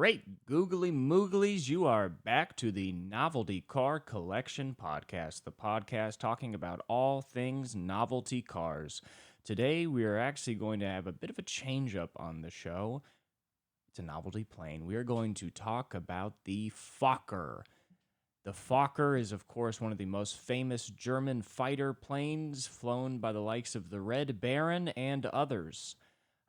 right, googly mooglies, you are back to the Novelty Car Collection Podcast, the podcast talking about all things novelty cars. Today, we are actually going to have a bit of a change up on the show. It's a novelty plane. We are going to talk about the Fokker. The Fokker is, of course, one of the most famous German fighter planes flown by the likes of the Red Baron and others.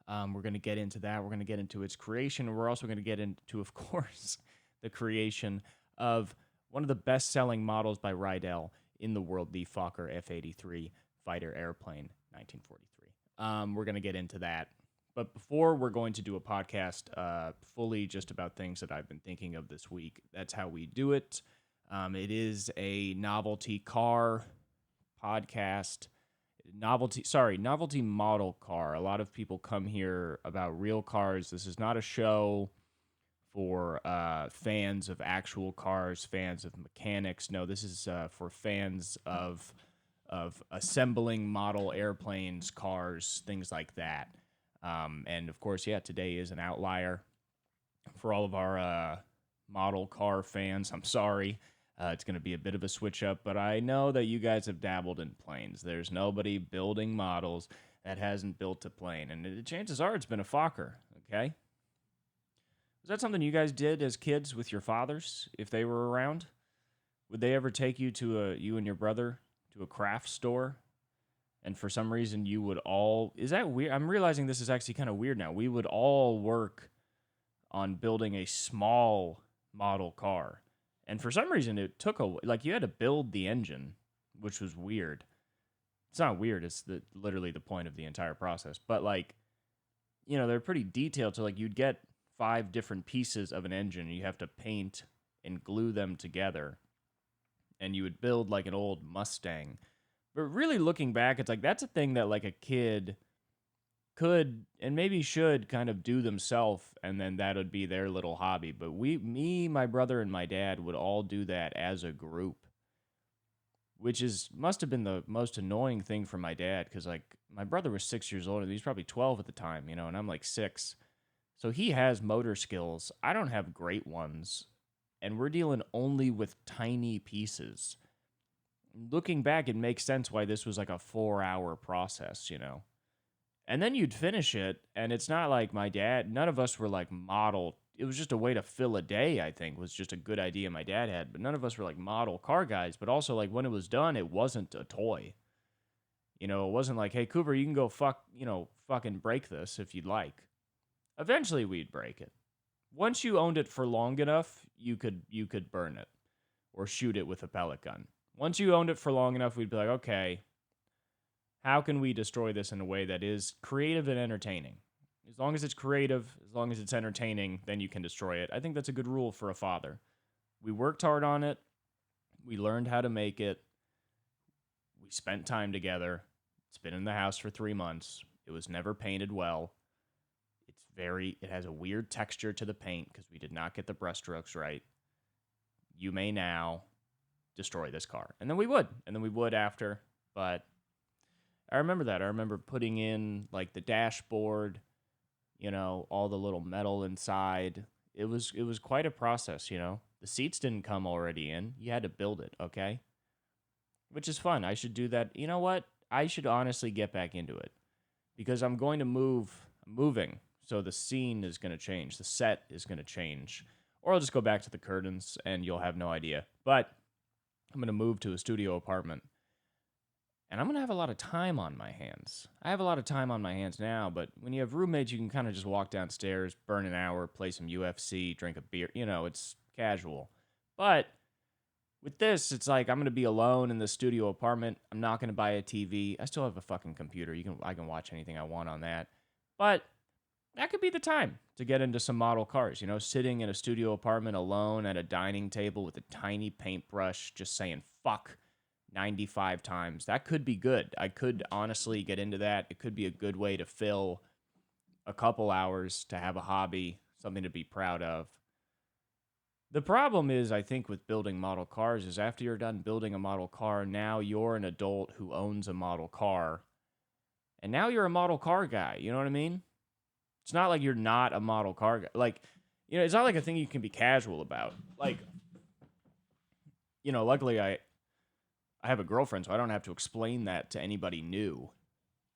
We're going to get into that. We're going to get into its creation. We're also going to get into, of course, the creation of one of the best-selling models by Rydell in the world, the Fokker F-83 fighter airplane, 1943. We're going to get into that. But before, we're going to do a podcast fully just about things that I've been thinking of this week. That's how we do it. It is a novelty car podcast. Novelty model car. A lot of people come here about real cars. This is not a show for fans of actual cars, fans of mechanics. No, this is for fans of assembling model airplanes, cars, things like that. And of course, today is an outlier for all of our model car fans. I'm sorry. It's going to be a bit of a switch up, but I know that you guys have dabbled in planes. There's nobody building models that hasn't built a plane, and the chances are it's been a Fokker, okay? Was that something you guys did as kids with your fathers, if they were around? Would they ever take you you and your brother, to a craft store? And for some reason you would all... Is that weird? I'm realizing this is actually kind of weird now. We would all work on building a small model car. And for some reason, it took you had to build the engine, which was weird. It's not weird. It's literally the point of the entire process. But they're pretty detailed. So you'd get 5 different pieces of an engine, and you have to paint and glue them together. And you would build an old Mustang. But really looking back, it's that's a thing that a kid could and maybe should kind of do themselves, and then that would be their little hobby. But me, my brother, and my dad would all do that as a group, which must have been the most annoying thing for my dad, because my brother was 6 years old, and he was probably 12 at the time, and I'm 6. So he has motor skills. I don't have great ones, and we're dealing only with tiny pieces. Looking back, it makes sense why this was a 4-hour process, And then you'd finish it, and it's not like my dad, none of us were model. It was just a way to fill a day, I think, was just a good idea my dad had. But none of us were model car guys. But also, when it was done, it wasn't a toy. It wasn't hey, Cooper, you can go fucking break this if you'd like. Eventually, we'd break it. Once you owned it for long enough, you could burn it or shoot it with a pellet gun. Once you owned it for long enough, we'd be okay, how can we destroy this in a way that is creative and entertaining? As long as it's creative, as long as it's entertaining, then you can destroy it. I think that's a good rule for a father. We worked hard on it. We learned how to make it. We spent time together. It's been in the house for 3 months. It was never painted well. It has a weird texture to the paint because we did not get the brushstrokes right. You may now destroy this car. And then we would after, but I remember that. I remember putting in the dashboard, all the little metal inside. It was quite a process, The seats didn't come already in. You had to build it, okay? Which is fun. I should do that. You know what? I should honestly get back into it because I'm going to move. I'm moving. So the scene is going to change. The set is going to change. Or I'll just go back to the curtains and you'll have no idea. But I'm going to move to a studio apartment. And I'm going to have a lot of time on my hands. I have a lot of time on my hands now, but when you have roommates, you can kind of just walk downstairs, burn an hour, play some UFC, drink a beer. It's casual. But with this, it's I'm going to be alone in the studio apartment. I'm not going to buy a TV. I still have a fucking computer. I can watch anything I want on that. But that could be the time to get into some model cars. Sitting in a studio apartment alone at a dining table with a tiny paintbrush, just saying fuck 95 times. That could be good. I could honestly get into that. It could be a good way to fill a couple hours to have a hobby, something to be proud of. The problem is, I think, with building model cars is after you're done building a model car, now you're an adult who owns a model car. And now you're a model car guy. You know what I mean? It's not like you're not a model car guy. It's not like a thing you can be casual about. Like, luckily I have a girlfriend, so I don't have to explain that to anybody new.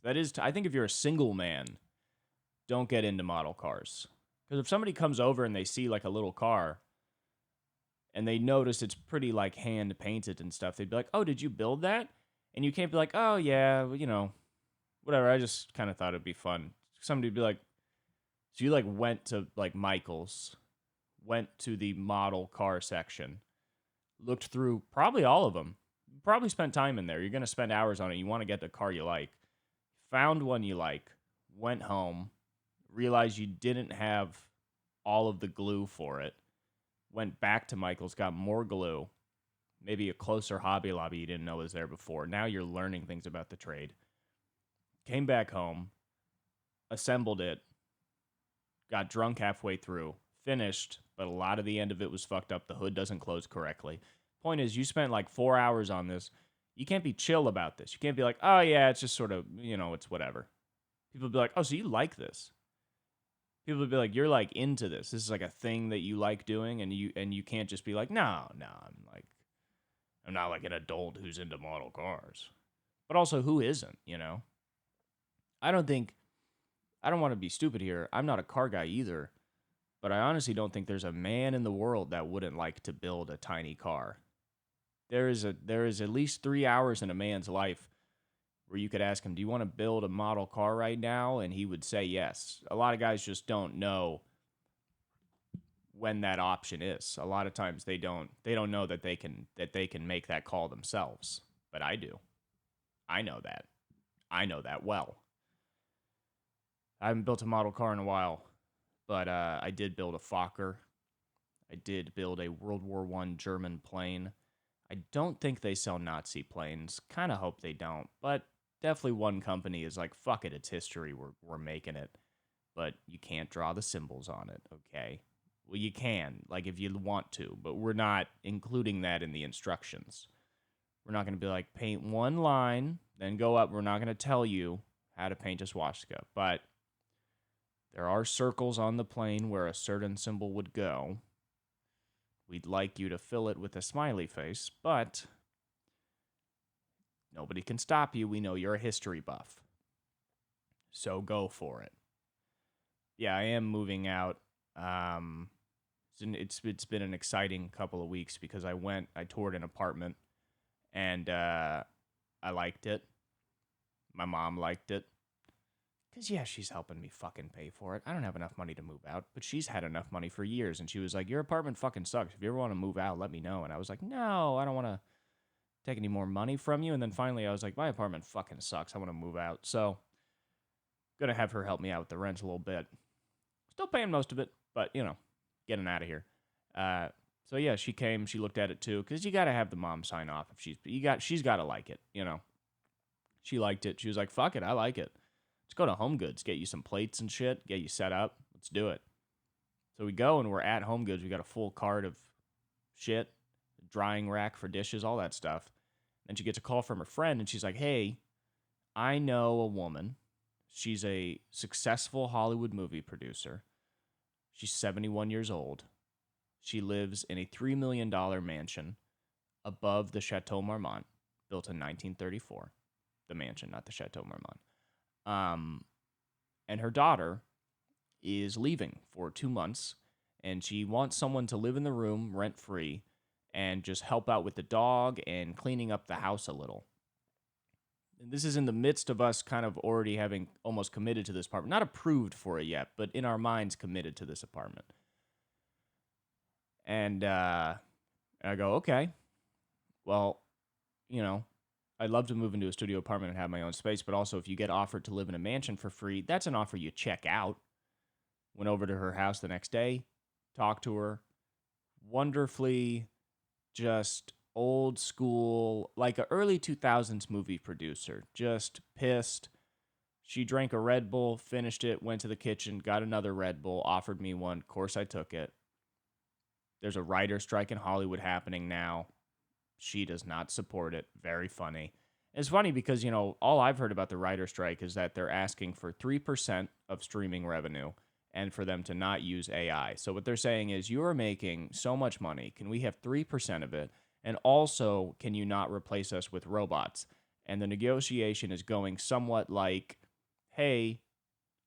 That is, I think if you're a single man, don't get into model cars. Because if somebody comes over and they see like a little car and they notice it's pretty like hand painted and stuff, they'd be like, "Oh, did you build that?" And you can't be like, "Oh yeah, whatever. I just kind of thought it'd be fun." Somebody'd be like, "So you like went to like Michael's, went to the model car section, looked through probably all of them, probably spent time in there. You're gonna spend hours on it. You want to get the car you like, found one you like, went home, realized you didn't have all of the glue for it, went back to Michael's, got more glue, maybe a closer Hobby Lobby you didn't know was there before. Now you're learning things about the trade. Came back home, assembled it, got drunk halfway through, finished, but a lot of the end of it was fucked up. The hood doesn't close correctly. Point is, you spent like 4 hours on this. You can't be chill about this. You can't be like, oh yeah, it's just sort of, it's whatever. People will be like, oh, so you like this? People would be like, you're like into this. This is like a thing that you like doing, and you can't just be like, no, I'm not like an adult who's into model cars. But also, who isn't? I don't think I don't want to be stupid here. I'm not a car guy either, but I honestly don't think there's a man in the world that wouldn't like to build a tiny car. There is at least 3 hours in a man's life where you could ask him, "Do you want to build a model car right now?" and he would say yes. A lot of guys just don't know when that option is. A lot of times they don't know that they can make that call themselves. But I do. I know that. I know that well. I haven't built a model car in a while, but I did build a Fokker. I did build a World War I German plane. I don't think they sell Nazi planes. Kind of hope they don't, but definitely one company is like, fuck it, it's history. We're making it, but you can't draw the symbols on it. Okay, well you can, like if you want to, but we're not including that in the instructions. We're not going to be like paint one line, then go up. We're not going to tell you how to paint a swastika, but there are circles on the plane where a certain symbol would go. We'd like you to fill it with a smiley face, but nobody can stop you. We know you're a history buff. So go for it. Yeah, I am moving out. It's been an exciting couple of weeks because I toured an apartment, and I liked it. My mom liked it. Because, yeah, she's helping me fucking pay for it. I don't have enough money to move out, but she's had enough money for years. And she was like, your apartment fucking sucks. If you ever want to move out, let me know. And I was like, no, I don't want to take any more money from you. And then finally I was like, my apartment fucking sucks. I want to move out. So, going to have her help me out with the rent a little bit. Still paying most of it, but, getting out of here. So, yeah, she came. She looked at it, too. Because you got to have the mom sign off. If she's got to like it, She liked it. She was like, fuck it, I like it. Let's go to Home Goods, get you some plates and shit, get you set up. Let's do it. So we go and we're at Home Goods. We got a full cart of shit, drying rack for dishes, all that stuff. Then she gets a call from her friend and she's like, hey, I know a woman. She's a successful Hollywood movie producer. She's 71 years old. She lives in a $3 million mansion above the Chateau Marmont, built in 1934. The mansion, not the Chateau Marmont. And her daughter is leaving for 2 months, and she wants someone to live in the room rent-free and just help out with the dog and cleaning up the house a little. And this is in the midst of us kind of already having almost committed to this apartment. Not approved for it yet, but in our minds committed to this apartment. And I go, okay, well, I'd love to move into a studio apartment and have my own space, but also if you get offered to live in a mansion for free, that's an offer you check out. Went over to her house the next day, talked to her. Wonderfully, just old school, like an early 2000s movie producer. Just pissed. She drank a Red Bull, finished it, went to the kitchen, got another Red Bull, offered me one. Of course, I took it. There's a writer strike in Hollywood happening now. She does not support it. Very funny. It's funny because, all I've heard about the writer strike is that they're asking for 3% of streaming revenue and for them to not use AI. So what they're saying is, you are making so much money. Can we have 3% of it? And also, can you not replace us with robots? And the negotiation is going somewhat like, hey,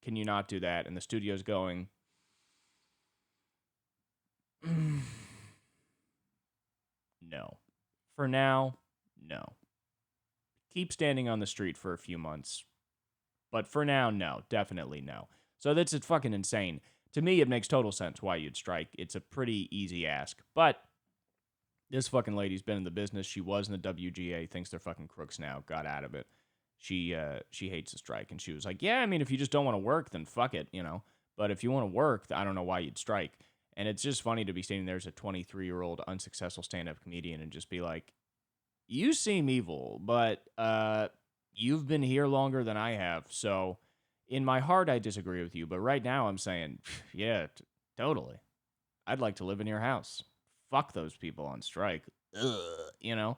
can you not do that? And the studio's going, no. For now, no. Keep standing on the street for a few months. But for now, no. Definitely no. So that's fucking insane. To me, it makes total sense why you'd strike. It's a pretty easy ask. But this fucking lady's been in the business. She was in the WGA, thinks they're fucking crooks now, got out of it. She hates the strike. And she was like, yeah, I mean, if you just don't want to work, then fuck it, you know. But if you want to work, I don't know why you'd strike. And it's just funny to be standing there as a 23-year-old unsuccessful stand-up comedian and just be like, you seem evil, but you've been here longer than I have. So in my heart, I disagree with you. But right now, I'm saying, yeah, totally. I'd like to live in your house. Fuck those people on strike. Ugh, you know?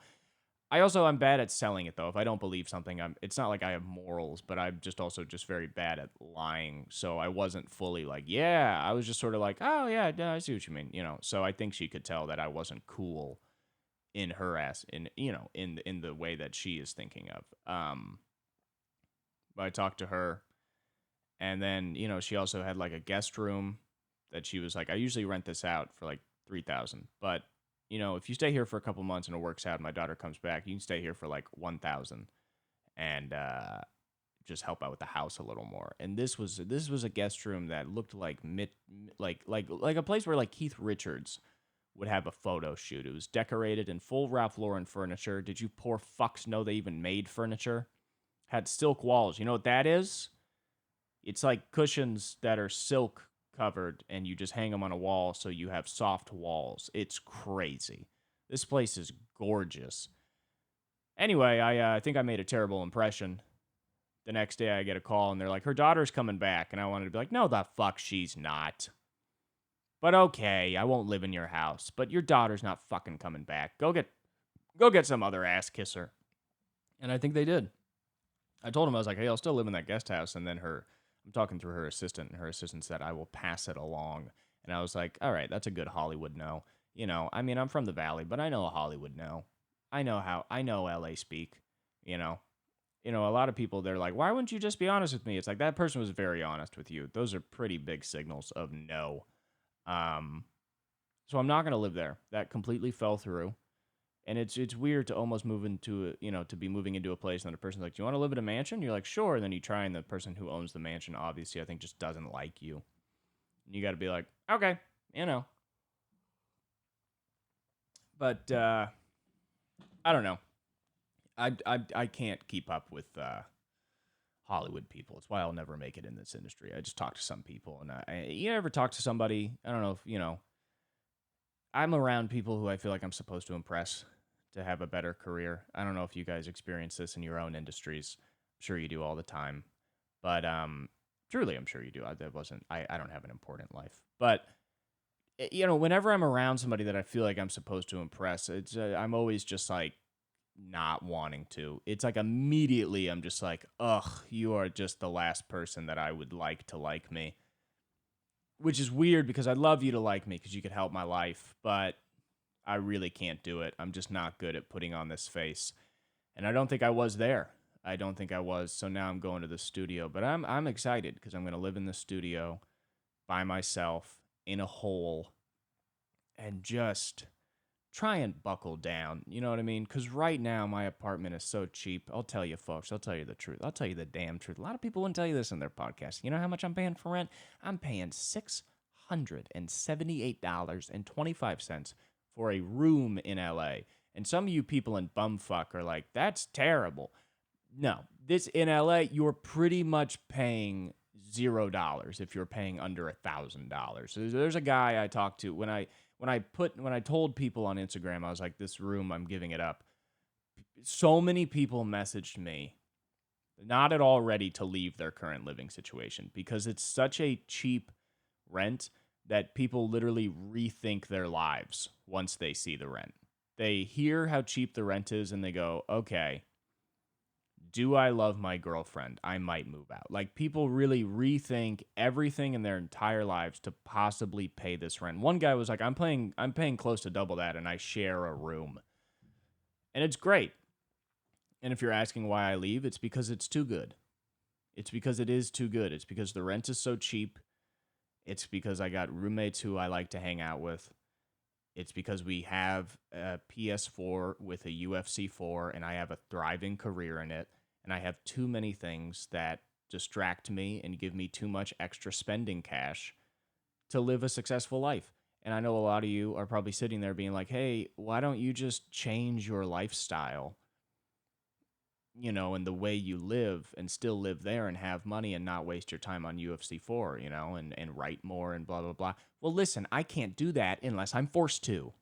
I'm bad at selling it though. If I don't believe something, it's not like I have morals, but I'm just also just very bad at lying. So I wasn't fully like, yeah, I was just sort of like, oh yeah, I see what you mean, you know. So I think she could tell that I wasn't cool in her ass in the way that she is thinking of. But I talked to her, and then, you know, she also had like a guest room that she was like, I usually rent this out for like 3,000, but you know, if you stay here for a couple months and it works out, and my daughter comes back, you can stay here for like 1,000 and just help out with the house a little more. And this was a guest room that looked like like a place where like Keith Richards would have a photo shoot. It was decorated in full Ralph Lauren furniture. Did you poor fucks know they even made furniture? Had silk walls. You know what that is? It's like cushions that are silk covered, and you just hang them on a wall so you have soft walls. It's crazy. This place is gorgeous. Anyway, I think I made a terrible impression. The next day I get a call and they're like, her daughter's coming back. And I wanted to be like, no, the fuck she's not. But okay, I won't live in your house. But your daughter's not fucking coming back. Go get some other ass kisser. And I think they did. I told him, I was like, hey, I'll still live in that guest house. And then I'm talking through her assistant, and her assistant said, I will pass it along. And I was like, all right, that's a good Hollywood no. You know, I mean, I'm from the Valley, but I know a Hollywood no. I know LA speak, you know. You know, a lot of people, they're like, why wouldn't you just be honest with me? It's like, that person was very honest with you. Those are pretty big signals of no. So I'm not going to live there. That completely fell through. And it's weird to almost move into to be moving into a place and the person's like, do you want to live in a mansion? You're like, sure. And then you try, and the person who owns the mansion, obviously, I think just doesn't like you. And you got to be like, okay, you know. But I don't know. I can't keep up with Hollywood people. It's why I'll never make it in this industry. I just talk to some people, and you ever talk to somebody? I don't know if you know. I'm around people who I feel like I'm supposed to impress to have a better career. I don't know if you guys experience this in your own industries. I'm sure you do all the time, but truly, I'm sure you do. I don't have an important life, but you know, whenever I'm around somebody that I feel like I'm supposed to impress, I'm always just like not wanting to. It's like immediately I'm just like, ugh, you are just the last person that I would like to like me. Which is weird because I'd love you to like me because you could help my life, but I really can't do it. I'm just not good at putting on this face. And I don't think I was there. I don't think I was. So now I'm going to the studio, but I'm excited because I'm going to live in the studio by myself in a hole and just try and buckle down. You know what I mean? Because right now my apartment is so cheap. I'll tell you, folks. I'll tell you the truth. I'll tell you the damn truth. A lot of people wouldn't tell you this in their podcast. You know how much I'm paying for rent? I'm paying $678.25 for a room in LA. And some of you people in bumfuck are like, that's terrible. No, this in LA, you're pretty much paying $0 if you're paying under $1,000. So there's a guy I talked to when I told people on Instagram, I was like, this room, I'm giving it up. So many people messaged me, not at all ready to leave their current living situation because it's such a cheap rent that people literally rethink their lives once they see the rent. They hear how cheap the rent is and they go, okay, do I love my girlfriend? I might move out. Like, people really rethink everything in their entire lives to possibly pay this rent. One guy was like, I'm paying close to double that, and I share a room. And it's great. And if you're asking why I leave, it's because it's too good. It's because it is too good. It's because the rent is so cheap. It's because I got roommates who I like to hang out with. It's because we have a PS4 with a UFC 4, and I have a thriving career in it, and I have too many things that distract me and give me too much extra spending cash to live a successful life. And I know a lot of you are probably sitting there being like, hey, why don't you just change your lifestyle, and the way you live and still live there and have money and not waste your time on UFC 4, and write more and blah, blah, blah. Well, listen, I can't do that unless I'm forced to.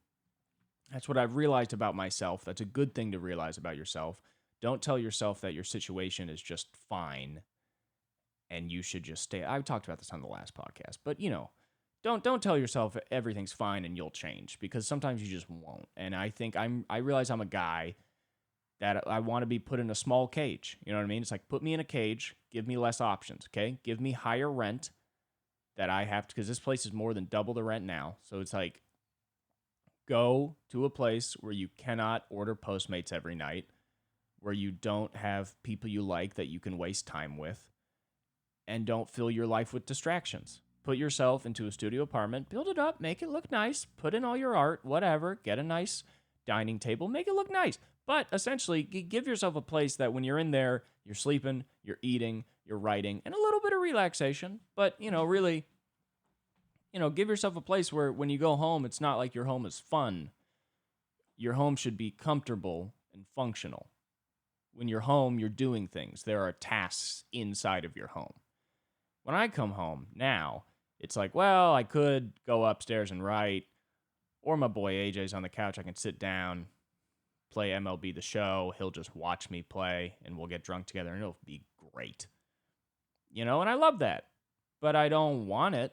That's what I've realized about myself. That's a good thing to realize about yourself. Don't tell yourself that your situation is just fine and you should just stay. I talked about this on the last podcast, but don't tell yourself everything's fine and you'll change, because sometimes you just won't. And I realize I'm a guy that I want to be put in a small cage. You know what I mean? It's like, put me in a cage, give me less options, okay? Give me higher rent that I have to, because this place is more than double the rent now. So it's like, go to a place where you cannot order Postmates every night, where you don't have people you like that you can waste time with, and don't fill your life with distractions. Put yourself into a studio apartment, build it up, make it look nice, put in all your art, whatever, get a nice dining table, make it look nice. But essentially, give yourself a place that when you're in there, you're sleeping, you're eating, you're writing, and a little bit of relaxation. But, really, give yourself a place where when you go home, it's not like your home is fun. Your home should be comfortable and functional. When you're home, you're doing things. There are tasks inside of your home. When I come home now, it's like, well, I could go upstairs and write, or my boy AJ's on the couch. I can sit down, play MLB The Show. He'll just watch me play, and we'll get drunk together, and it'll be great. And I love that. But I don't want it.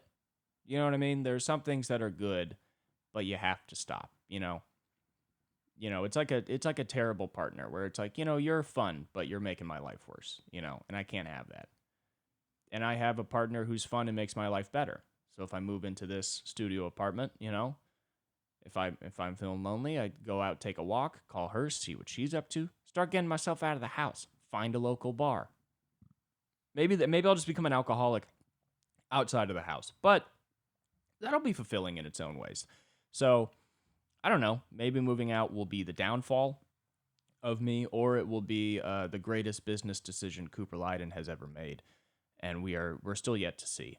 You know what I mean? There's some things that are good, but you have to stop, it's like a terrible partner where it's like, you're fun, but you're making my life worse, and I can't have that. And I have a partner who's fun and makes my life better. So if I move into this studio apartment, if I'm feeling lonely, I go out, take a walk, call her, see what she's up to, start getting myself out of the house, find a local bar. Maybe I'll just become an alcoholic outside of the house, but that'll be fulfilling in its own ways. So I don't know. Maybe moving out will be the downfall of me, or it will be the greatest business decision Cooper Lyden has ever made, and we're still yet to see.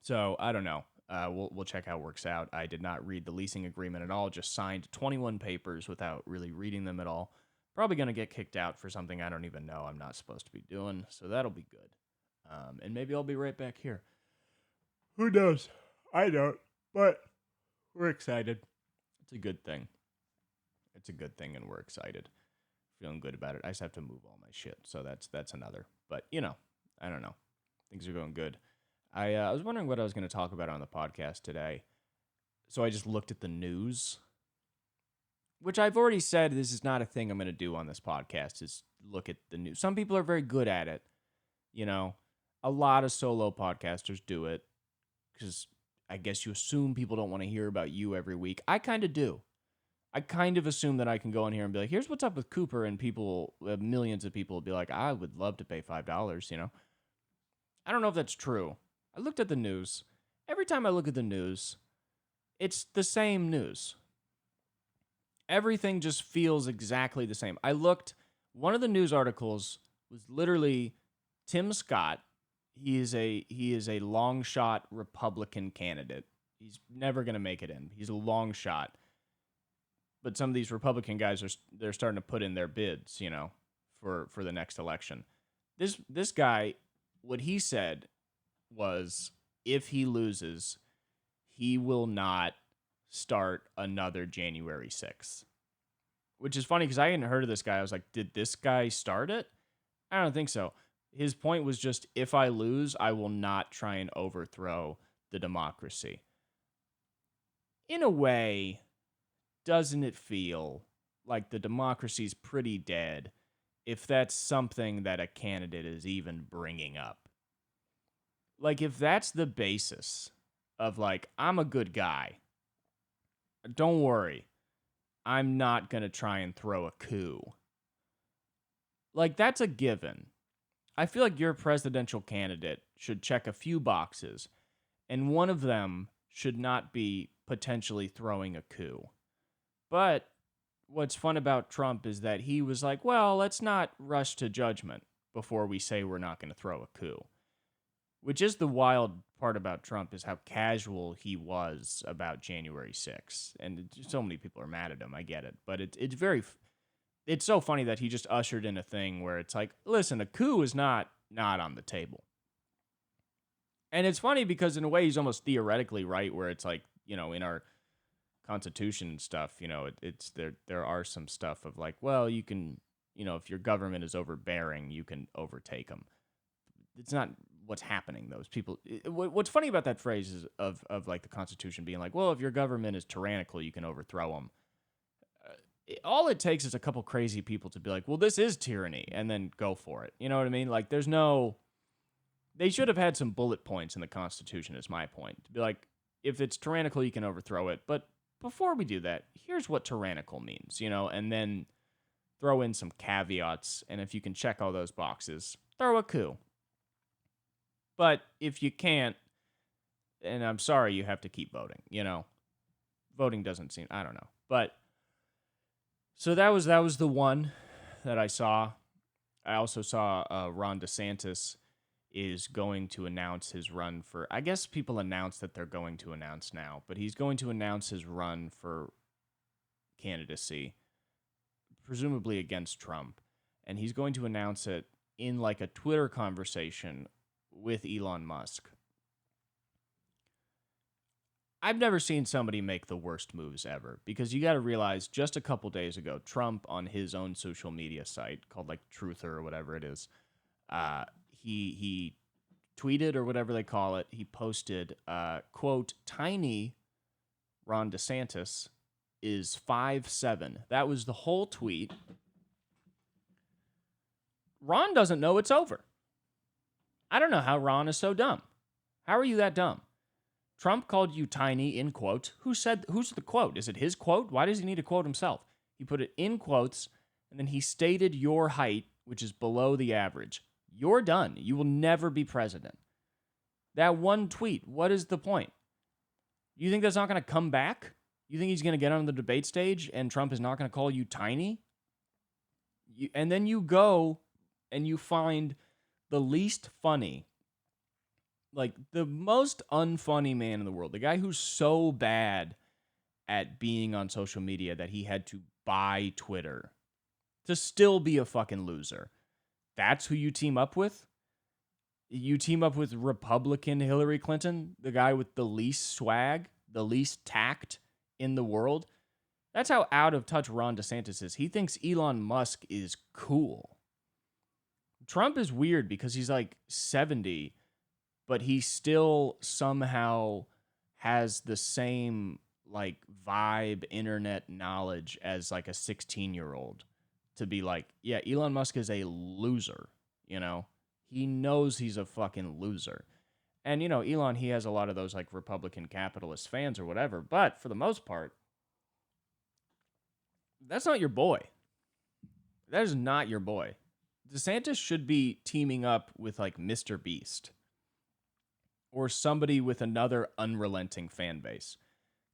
So I don't know. We'll check how it works out. I did not read the leasing agreement at all. Just signed 21 papers without really reading them at all. Probably gonna get kicked out for something I don't even know I'm not supposed to be doing. So that'll be good. And maybe I'll be right back here. Who knows? I don't. But we're excited. It's a good thing. It's a good thing, and we're excited. Feeling good about it. I just have to move all my shit, so that's another. But I don't know. Things are going good. I was wondering what I was going to talk about on the podcast today. So I just looked at the news, which I've already said this is not a thing I'm going to do on this podcast, is look at the news. Some people are very good at it. A lot of solo podcasters do it because I guess you assume people don't want to hear about you every week. I kind of do. I kind of assume that I can go in here and be like, here's what's up with Cooper, and millions of people will be like, I would love to pay $5, I don't know if that's true. I looked at the news. Every time I look at the news, it's the same news. Everything just feels exactly the same. One of the news articles was literally Tim Scott. He is a long shot Republican candidate. He's never going to make it in. He's a long shot. But some of these Republican guys they're starting to put in their bids, for the next election. This guy, what he said was, if he loses, he will not start another January 6th. Which is funny because I hadn't heard of this guy. I was like, did this guy start it? I don't think so. His point was just, if I lose, I will not try and overthrow the democracy. In a way, doesn't it feel like the democracy's pretty dead if that's something that a candidate is even bringing up. Like, if that's the basis of, like, I'm a good guy, don't worry, I'm not going to try and throw a coup. Like, that's a given. I feel like your presidential candidate should check a few boxes, and one of them should not be potentially throwing a coup. But what's fun about Trump is that he was like, well, let's not rush to judgment before we say we're not going to throw a coup. Which is the wild part about Trump, is how casual he was about January 6th. And so many people are mad at him. I get it. But it's so funny that he just ushered in a thing where it's like, listen, a coup is not on the table. And it's funny because in a way he's almost theoretically right, where it's like, in our Constitution and stuff, it's there are some stuff of like, well, you can, if your government is overbearing, you can overtake them. It's not what's happening. Those people. What's funny about that phrase is of like the Constitution being like, well, if your government is tyrannical, you can overthrow them. All it takes is a couple crazy people to be like, well, this is tyranny, and then go for it. You know what I mean? Like, they should have had some bullet points in the Constitution, is my point. To be like, if it's tyrannical, you can overthrow it. But before we do that, here's what tyrannical means, and then throw in some caveats. And if you can check all those boxes, throw a coup. But if you can't, and I'm sorry, you have to keep voting, Voting doesn't seem, I don't know. But so that was the one that I saw. I also saw Ron DeSantis is going to announce his run for, I guess people announce that they're going to announce now, but he's going to announce his run for candidacy, presumably against Trump. And he's going to announce it in like a Twitter conversation with Elon Musk. I've never seen somebody make the worst moves ever, because you got to realize just a couple days ago, Trump on his own social media site called like Truther or whatever it is, he tweeted, or whatever they call it, he posted, quote, tiny Ron DeSantis is 5'7". That was the whole tweet. Ron doesn't know it's over. I don't know how Ron is so dumb. How are you that dumb? Trump called you tiny in quotes. Who's the quote? Is it his quote? Why does he need to quote himself? He put it in quotes, and then he stated your height, which is below the average. You're done. You will never be president. That one tweet, what is the point? You think that's not going to come back? You think he's going to get on the debate stage and Trump is not going to call you tiny? And then you go and you find the least funny, like the most unfunny man in the world, the guy who's so bad at being on social media that he had to buy Twitter to still be a fucking loser. That's who you team up with? You team up with Republican Hillary Clinton, the guy with the least swag, the least tact in the world? That's how out of touch Ron DeSantis is. He thinks Elon Musk is cool. Trump is weird because he's like 70, but he still somehow has the same like vibe, internet knowledge as like a 16-year-old to be like, yeah, Elon Musk is a loser, He knows he's a fucking loser. And, Elon, he has a lot of those like Republican capitalist fans or whatever, but for the most part, that's not your boy. That is not your boy. DeSantis should be teaming up with like Mr. Beast or somebody with another unrelenting fan base.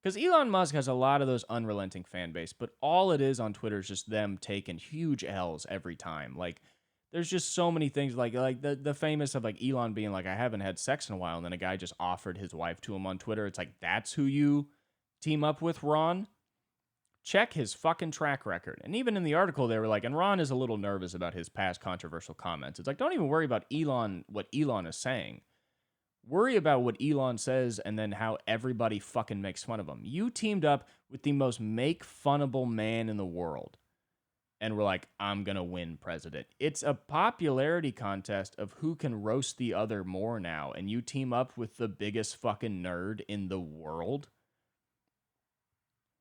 Because Elon Musk has a lot of those unrelenting fan base, but all it is on Twitter is just them taking huge L's every time. Like, there's just so many things like the famous of like Elon being like, I haven't had sex in a while, and then a guy just offered his wife to him on Twitter. It's like, that's who you team up with, Ron? Check his fucking track record. And even in the article, they were like, and Ron is a little nervous about his past controversial comments. It's like, don't even worry about Elon, what Elon is saying. Worry about what Elon says and then how everybody fucking makes fun of him. You teamed up with the most make-funnable man in the world. And we're like, I'm going to win president. It's a popularity contest of who can roast the other more now. And you team up with the biggest fucking nerd in the world.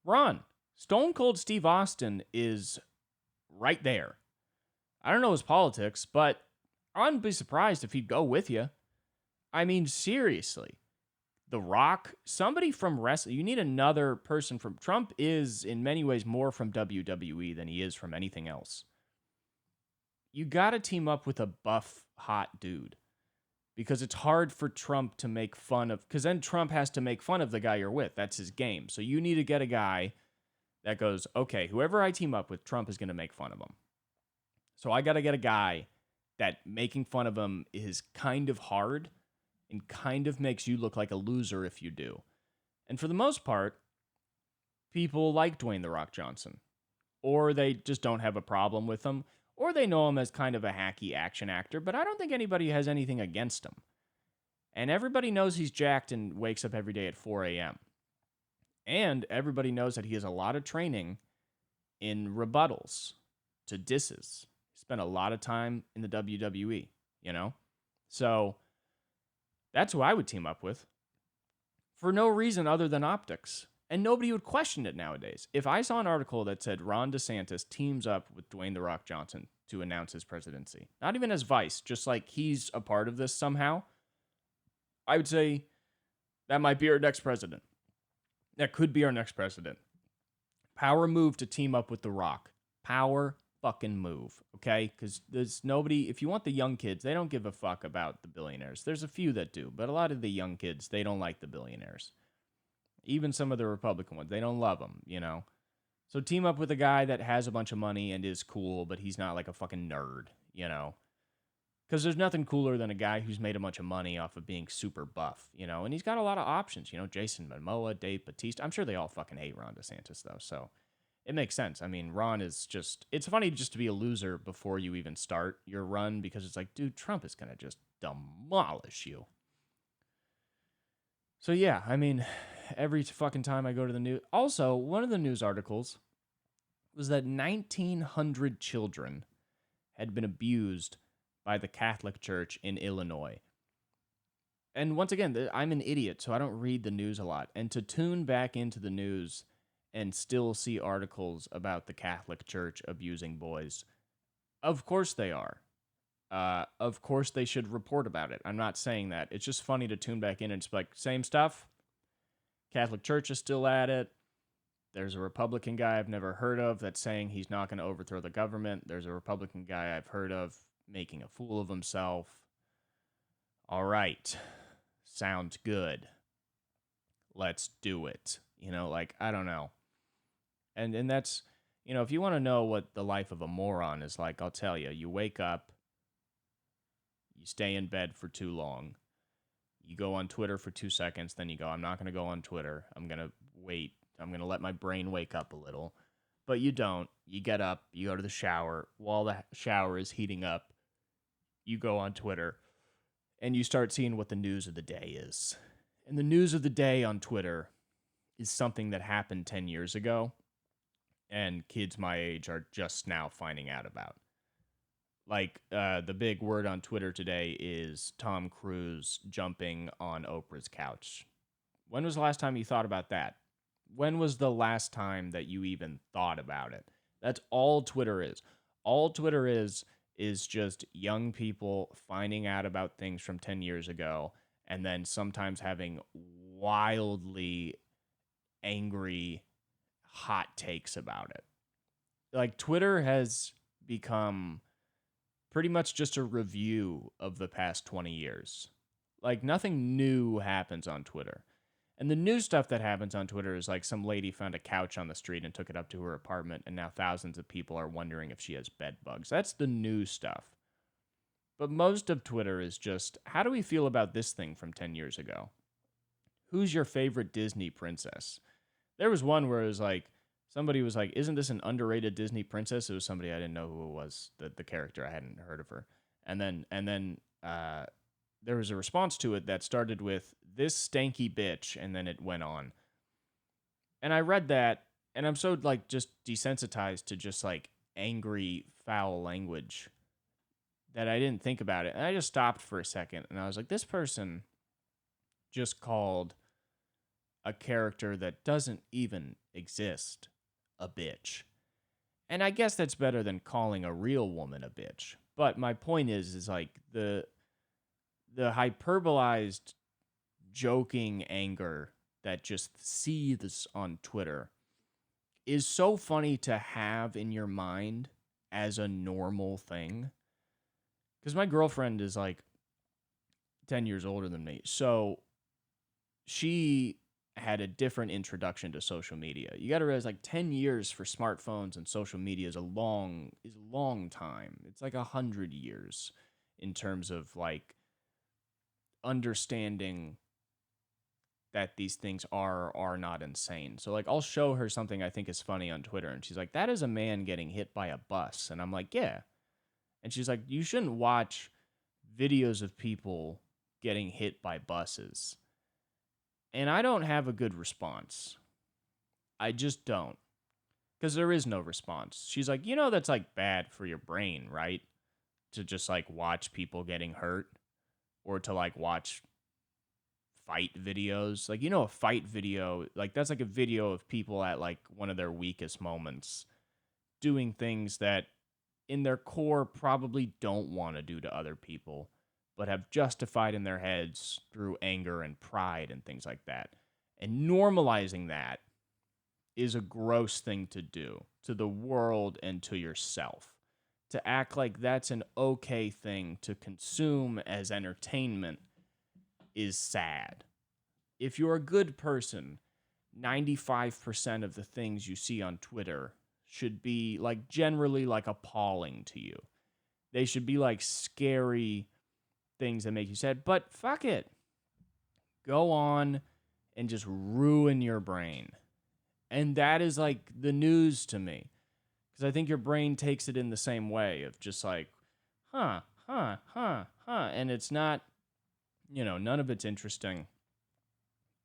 Ron, Stone Cold Steve Austin is right there. I don't know his politics, but I wouldn't be surprised if he'd go with you. I mean, seriously. The Rock, somebody from wrestling. You need another person from. Trump is, in many ways, more from WWE than he is from anything else. You got to team up with a buff, hot dude. Because it's hard for Trump to make fun of. Because then Trump has to make fun of the guy you're with. That's his game. So you need to get a guy that goes, okay, whoever I team up with, Trump is going to make fun of him. So I got to get a guy that making fun of him is kind of hard and kind of makes you look like a loser if you do. And for the most part, people like Dwayne The Rock Johnson. Or they just don't have a problem with him. Or they know him as kind of a hacky action actor, but I don't think anybody has anything against him. And everybody knows he's jacked and wakes up every day at 4 a.m. And everybody knows that he has a lot of training in rebuttals to disses. He spent a lot of time in the WWE, you know? So that's who I would team up with for no reason other than optics. And nobody would question it nowadays. If I saw an article that said Ron DeSantis teams up with Dwayne The Rock Johnson to announce his presidency, not even as vice, just like he's a part of this somehow, I would say that might be our next president. That could be our next president. Power move to team up with The Rock. Power fucking move, okay? Because there's nobody, if you want the young kids, they don't give a fuck about the billionaires. There's a few that do, but a lot of the young kids, they don't like the billionaires. Even some of the Republican ones, they don't love them, you know? So team up with a guy that has a bunch of money and is cool, but he's not like a fucking nerd, you know? Because there's nothing cooler than a guy who's made a bunch of money off of being super buff, you know? And he's got a lot of options, you know? Jason Momoa, Dave Bautista. I'm sure they all fucking hate Ron DeSantis, though, so it makes sense. I mean, Ron is just... It's funny just to be a loser before you even start your run, because it's like, dude, Trump is going to just demolish you. So yeah, I mean, every fucking time I go to the news... Also, one of the news articles was that 1,900 children had been abused by the Catholic Church in Illinois. And once again, I'm an idiot, so I don't read the news a lot. And to tune back into the news and still see articles about the Catholic Church abusing boys, of course they are. Of course they should report about it. I'm not saying that. It's just funny to tune back in and just be like, same stuff. Catholic Church is still at it. There's a Republican guy I've never heard of that's saying he's not going to overthrow the government. There's a Republican guy I've heard of making a fool of himself. All right. Sounds good. Let's do it. You know, like, I don't know. And that's, you know, if you want to know what the life of a moron is like, I'll tell you. You wake up. You stay in bed for too long. You go on Twitter for 2 seconds. Then you go, I'm not going to go on Twitter. I'm going to wait. I'm going to let my brain wake up a little. But you don't. You get up. You go to the shower. While the shower is heating up, you go on Twitter. And you start seeing what the news of the day is. And the news of the day on Twitter is something that happened 10 years ago. And kids my age are just now finding out about. Like, the big word on Twitter today is Tom Cruise jumping on Oprah's couch. When was the last time you thought about that? When was the last time that you even thought about it? That's all Twitter is. All Twitter is just young people finding out about things from 10 years ago and then sometimes having wildly angry, hot takes about it. Like, Twitter has become pretty much just a review of the past 20 years. Like, nothing new happens on Twitter. And the new stuff that happens on Twitter is like some lady found a couch on the street and took it up to her apartment, and now thousands of people are wondering if she has bed bugs. That's the new stuff. But most of Twitter is just, how do we feel about this thing from 10 years ago? Who's your favorite Disney princess? There was one where it was like, somebody was like, isn't this an underrated Disney princess? It was somebody I didn't know who it was, the character. I hadn't heard of her. And then there was a response to it that started with, this stanky bitch, and then it went on. And I read that, and I'm so, like, just desensitized to just, like, angry, foul language that I didn't think about it. And I just stopped for a second, and I was like, this person just called a character that doesn't even exist a bitch. And I guess that's better than calling a real woman a bitch. But my point is like the hyperbolized joking anger that just seethes on Twitter is so funny to have in your mind as a normal thing. Because my girlfriend is like 10 years older than me. So she had a different introduction to social media. You got to realize like 10 years for smartphones and social media is a long time. It's like 100 years in terms of like understanding that these things are or are not insane. So like I'll show her something I think is funny on Twitter and she's like, "That is a man getting hit by a bus." And I'm like, "Yeah." And she's like, "You shouldn't watch videos of people getting hit by buses." And I don't have a good response. I just don't. Because there is no response. She's like, that's like bad for your brain, right? To just like watch people getting hurt or to like watch fight videos. Like, a fight video, like that's like a video of people at like one of their weakest moments doing things that in their core probably don't want to do to other people, but have justified in their heads through anger and pride and things like that. And normalizing that is a gross thing to do to the world and to yourself. To act like that's an okay thing to consume as entertainment is sad. If you're a good person, 95% of the things you see on Twitter should be like generally like appalling to you. They should be like scary things that make you sad, but fuck it. Go on and just ruin your brain. And that is like the news to me. Because I think your brain takes it in the same way of just like, huh, huh, huh, huh. And it's not, none of it's interesting.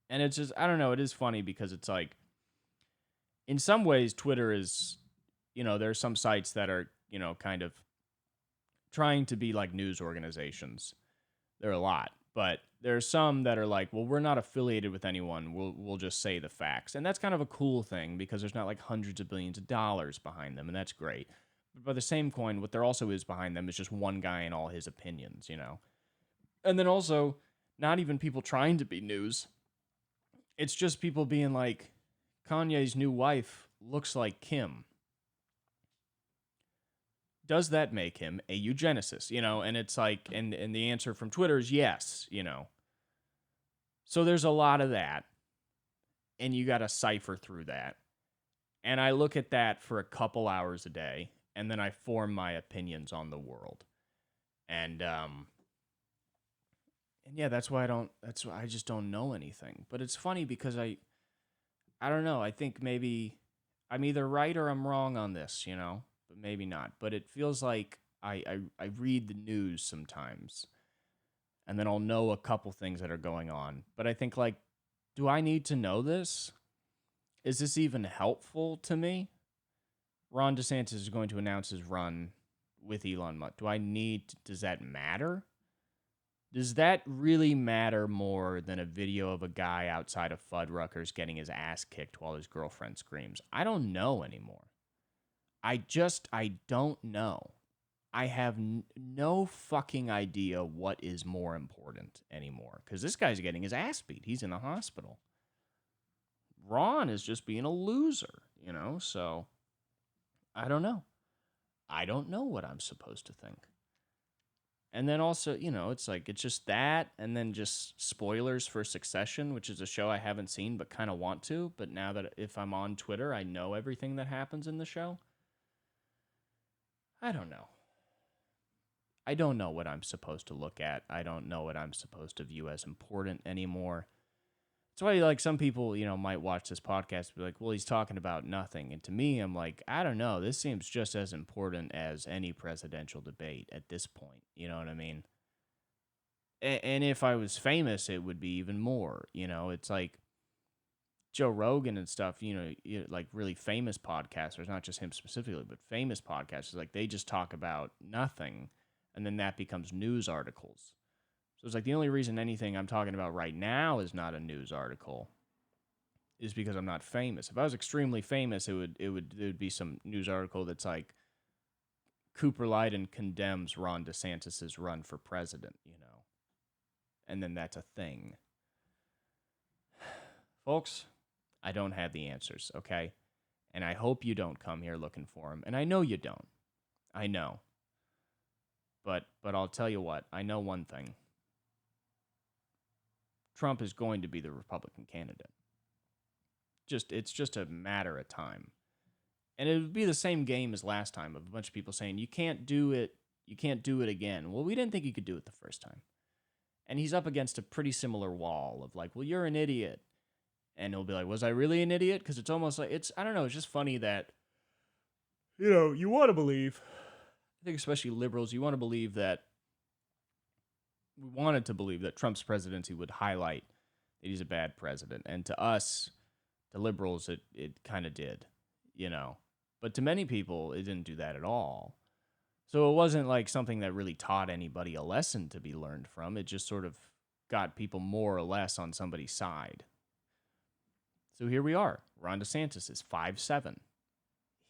And it's just, I don't know, it is funny because it's like, in some ways, Twitter is, there are some sites that are, kind of trying to be like news organizations. There are a lot, but there are some that are like, well, we're not affiliated with anyone. We'll just say the facts. And that's kind of a cool thing because there's not like hundreds of billions of dollars behind them, and that's great. But by the same coin, what there also is behind them is just one guy and all his opinions, And then also, not even people trying to be news. It's just people being like, Kanye's new wife looks like Kim. Does that make him a eugenicist? And it's like, and the answer from Twitter is yes. So there's a lot of that, and you got to cipher through that. And I look at that for a couple hours a day, and then I form my opinions on the world. And yeah, that's why I just don't know anything. But it's funny because I don't know. I think maybe I'm either right or I'm wrong on this, but maybe not. But it feels like I read the news sometimes, and then I'll know a couple things that are going on. But I think, like, do I need to know this? Is this even helpful to me? Ron DeSantis is going to announce his run with Elon Musk. Does that matter? Does that really matter more than a video of a guy outside of Fuddruckers getting his ass kicked while his girlfriend screams? I don't know anymore. I don't know. I have no fucking idea what is more important anymore. Because this guy's getting his ass beat. He's in the hospital. Ron is just being a loser, So, I don't know. I don't know what I'm supposed to think. And then also, it's like, it's just that, and then just spoilers for Succession, which is a show I haven't seen but kind of want to. But now that if I'm on Twitter, I know everything that happens in the show. I don't know. I don't know what I'm supposed to look at. I don't know what I'm supposed to view as important anymore. That's why, like, some people, might watch this podcast and be like, well, he's talking about nothing. And to me, I'm like, I don't know. This seems just as important as any presidential debate at this point. You know what I mean? And if I was famous, it would be even more. It's like Joe Rogan and stuff, like really famous podcasters, not just him specifically, but famous podcasters, like they just talk about nothing. And then that becomes news articles. So it's like the only reason anything I'm talking about right now is not a news article is because I'm not famous. If I was extremely famous, it would be some news article that's like Cooper Lyden condemns Ron DeSantis's run for president, and then that's a thing. Folks, I don't have the answers, okay? And I hope you don't come here looking for them. And I know you don't. I know. But I'll tell you what, I know one thing. Trump is going to be the Republican candidate. It's just a matter of time. And it would be the same game as last time of a bunch of people saying, you can't do it again. Well, we didn't think you could do it the first time. And he's up against a pretty similar wall of like, well, you're an idiot. And he'll be like, was I really an idiot? Because it's almost like, I don't know, it's just funny that, you want to believe, I think especially liberals, you want to believe that, we wanted to believe that Trump's presidency would highlight that he's a bad president. And to us, to liberals, it kind of did, But to many people, it didn't do that at all. So it wasn't like something that really taught anybody a lesson to be learned from. It just sort of got people more or less on somebody's side. So here we are. Ron DeSantis is 5'7".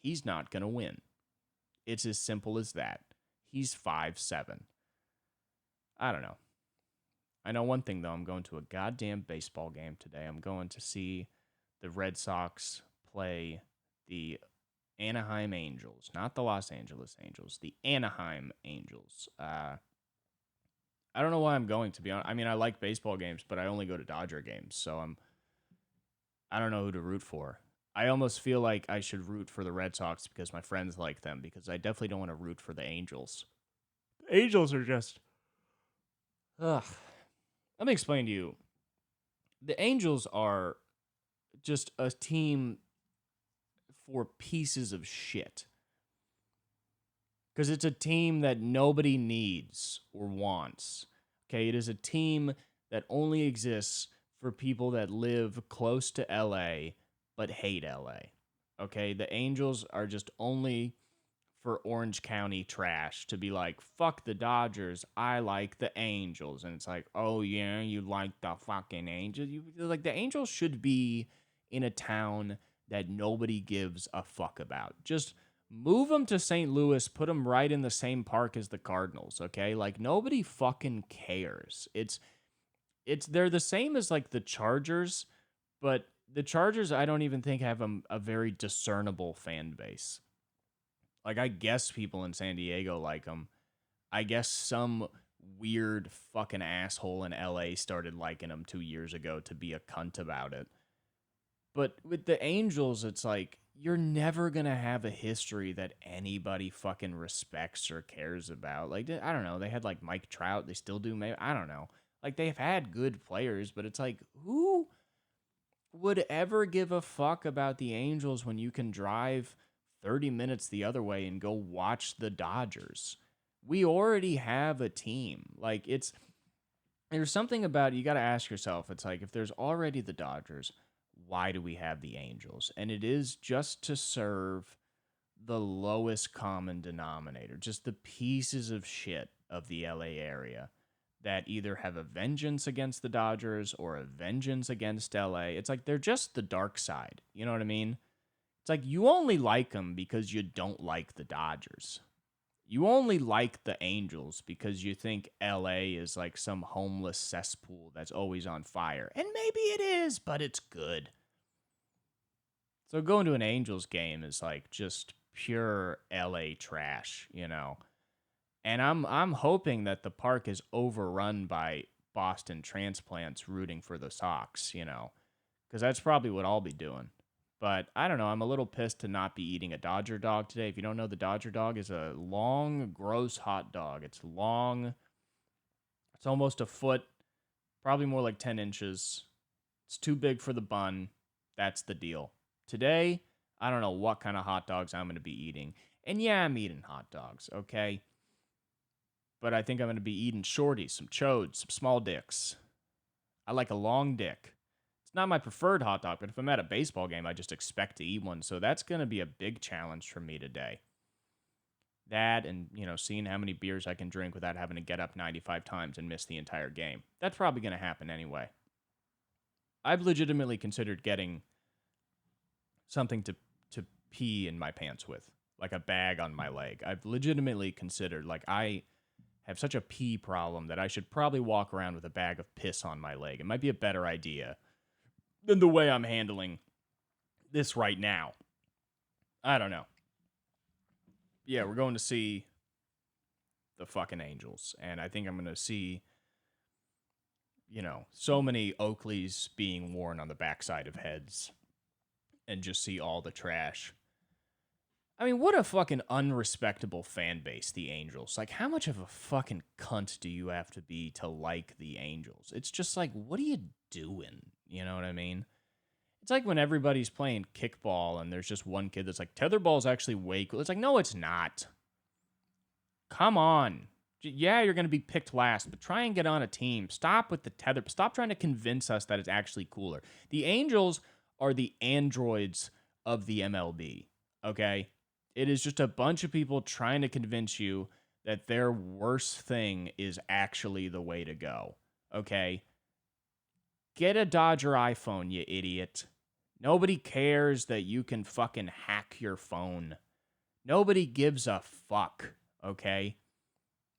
He's not going to win. It's as simple as that. He's 5'7". I don't know. I know one thing, though. I'm going to a goddamn baseball game today. I'm going to see the Red Sox play the Anaheim Angels, not the Los Angeles Angels, the Anaheim Angels. I don't know why I'm going, to be honest. I mean, I like baseball games, but I only go to Dodger games, so I don't know who to root for. I almost feel like I should root for the Red Sox because my friends like them, because I definitely don't want to root for the Angels. The Angels are just... Ugh. Let me explain to you. The Angels are just a team for pieces of shit. Because it's a team that nobody needs or wants. Okay, it is a team that only exists for people that live close to LA but hate LA. Okay, the Angels are just only for Orange County trash to be like, fuck the Dodgers, I like the Angels. And it's like, oh yeah, you like the fucking Angels? Like, the Angels should be in a town that nobody gives a fuck about. Just move them to St. Louis, put them right in the same park as the Cardinals, okay? Like, nobody fucking cares. They're the same as like the Chargers, but the Chargers I don't even think have a very discernible fan base. Like, I guess people in San Diego like them. I guess some weird fucking asshole in LA started liking them 2 years ago to be a cunt about it. But with the Angels, it's like, you're never going to have a history that anybody fucking respects or cares about. Like, I don't know. They had like Mike Trout. They still do. Maybe. I don't know. Like, they've had good players, but it's like, who would ever give a fuck about the Angels when you can drive 30 minutes the other way and go watch the Dodgers? We already have a team. Like, there's something about it, you got to ask yourself, it's like, if there's already the Dodgers, why do we have the Angels? And it is just to serve the lowest common denominator, just the pieces of shit of the LA area that either have a vengeance against the Dodgers or a vengeance against LA. It's like, they're just the dark side. You know what I mean? It's like, you only like them because you don't like the Dodgers. You only like the Angels because you think LA is like some homeless cesspool that's always on fire. And maybe it is, but it's good. So going to an Angels game is like just pure LA trash, And I'm hoping that the park is overrun by Boston transplants rooting for the Sox, because that's probably what I'll be doing. But I don't know. I'm a little pissed to not be eating a Dodger dog today. If you don't know, the Dodger dog is a long, gross hot dog. It's long. It's almost a foot, probably more like 10 inches. It's too big for the bun. That's the deal. Today, I don't know what kind of hot dogs I'm going to be eating. And yeah, I'm eating hot dogs, okay? But I think I'm going to be eating shorties, some chodes, some small dicks. I like a long dick. It's not my preferred hot dog, but if I'm at a baseball game, I just expect to eat one. So that's going to be a big challenge for me today. That and, seeing how many beers I can drink without having to get up 95 times and miss the entire game. That's probably going to happen anyway. I've legitimately considered getting something to pee in my pants with, like a bag on my leg. I've legitimately considered, like, I have such a pee problem that I should probably walk around with a bag of piss on my leg. It might be a better idea than the way I'm handling this right now. I don't know. Yeah, we're going to see the fucking Angels, and I think I'm going to see, so many Oakleys being worn on the backside of heads and just see all the trash. I mean, what a fucking unrespectable fan base, the Angels. Like, how much of a fucking cunt do you have to be to like the Angels? It's just like, what are you doing? You know what I mean? It's like when everybody's playing kickball and there's just one kid that's like, tetherball's actually way cool. It's like, no, it's not. Come on. Yeah, you're going to be picked last, but try and get on a team. Stop with the tether. Stop trying to convince us that it's actually cooler. The Angels are the androids of the MLB, okay? It is just a bunch of people trying to convince you that their worst thing is actually the way to go, okay? Get a Dodger iPhone, you idiot. Nobody cares that you can fucking hack your phone. Nobody gives a fuck, okay?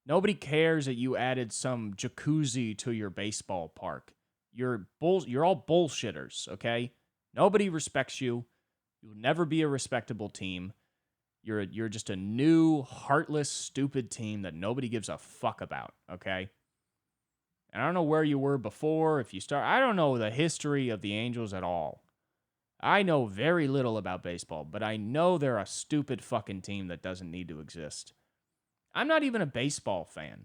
Nobody cares that you added some jacuzzi to your baseball park. You're all bullshitters, okay? Nobody respects you. You'll never be a respectable team. You're just a new, heartless, stupid team that nobody gives a fuck about, okay? And I don't know where you were before. I don't know the history of the Angels at all. I know very little about baseball, but I know they're a stupid fucking team that doesn't need to exist. I'm not even a baseball fan,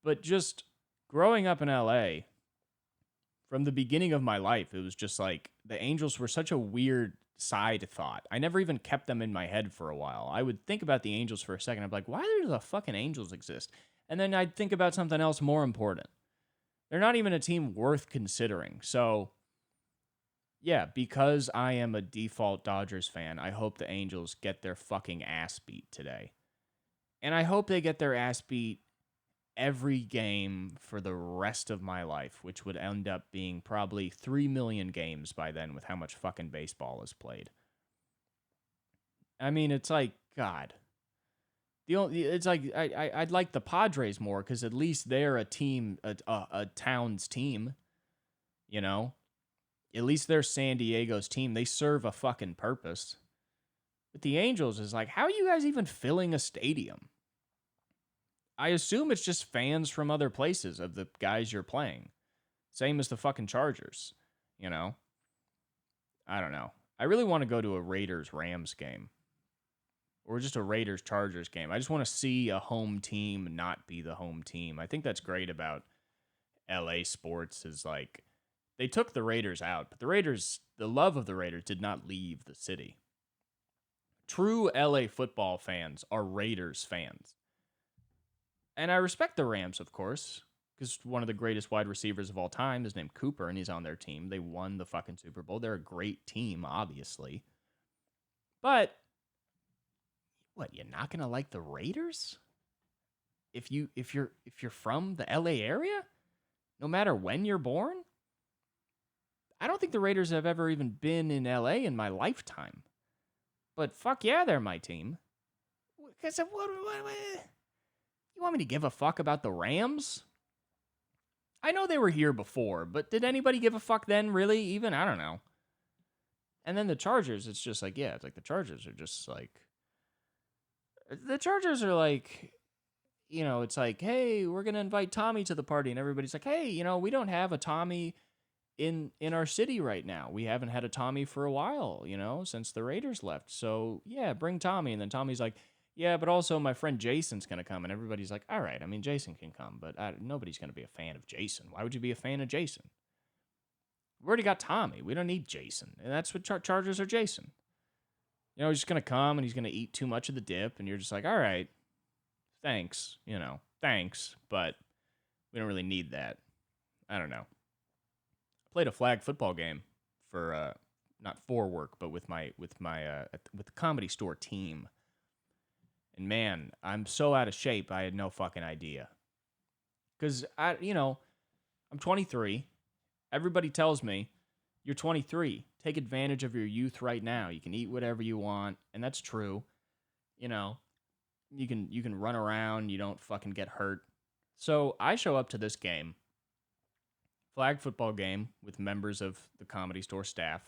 but just growing up in LA, from the beginning of my life, it was just like the Angels were such a weird side thought. I never even kept them in my head for a while. I would think about the Angels for a second. I'd be like, why do the fucking Angels exist? And then I'd think about something else more important. They're not even a team worth considering. So, yeah, because I am a default Dodgers fan, I hope the Angels get their fucking ass beat today. And I hope they get their ass beat every game for the rest of my life, which would end up being probably 3 million games by then with how much fucking baseball is played. I mean, it's like, God. It's like, I'd like the Padres more because at least they're a team, a town's team, you know? At least they're San Diego's team. They serve a fucking purpose. But the Angels is like, how are you guys even filling a stadium? I assume it's just fans from other places of the guys you're playing. Same as the fucking Chargers, you know? I don't know. I really want to go to a Raiders-Rams game. Or just a Raiders-Chargers game. I just want to see a home team not be the home team. I think that's great about LA sports is like, they took the Raiders out, but the love of the Raiders did not leave the city. True LA football fans are Raiders fans. And I respect the Rams, of course, because one of the greatest wide receivers of all time is named Cooper, and he's on their team. They won the fucking Super Bowl. They're a great team, obviously. But, what, you're not going to like the Raiders? If you're from the LA area? No matter when you're born? I don't think the Raiders have ever even been in LA in my lifetime. But fuck yeah, they're my team. Because what? You want me to give a fuck about the Rams? I know they were here before, but did anybody give a fuck then, really? Even? I don't know. And then the Chargers, it's just like, yeah, it's like the Chargers are just like... The Chargers are like, it's like, hey, we're going to invite Tommy to the party. And everybody's like, hey, we don't have a Tommy in our city right now. We haven't had a Tommy for a while, since the Raiders left. So, yeah, bring Tommy. And then Tommy's like, yeah, but also my friend Jason's going to come. And everybody's like, all right, I mean, Jason can come, but nobody's going to be a fan of Jason. Why would you be a fan of Jason? We already got Tommy. We don't need Jason. And that's what Chargers are Jason. He's just going to come and he's going to eat too much of the dip. And you're just like, all right, thanks, thanks. But we don't really need that. I don't know. I played a flag football game for, not for work, but with the Comedy Store team. And man, I'm so out of shape, I had no fucking idea. Because, I'm 23. Everybody tells me, you're 23. take advantage of your youth right now. You can eat whatever you want, and that's true. You know, you can run around, you don't fucking get hurt. So I show up to this game, flag football game with members of the Comedy Store staff.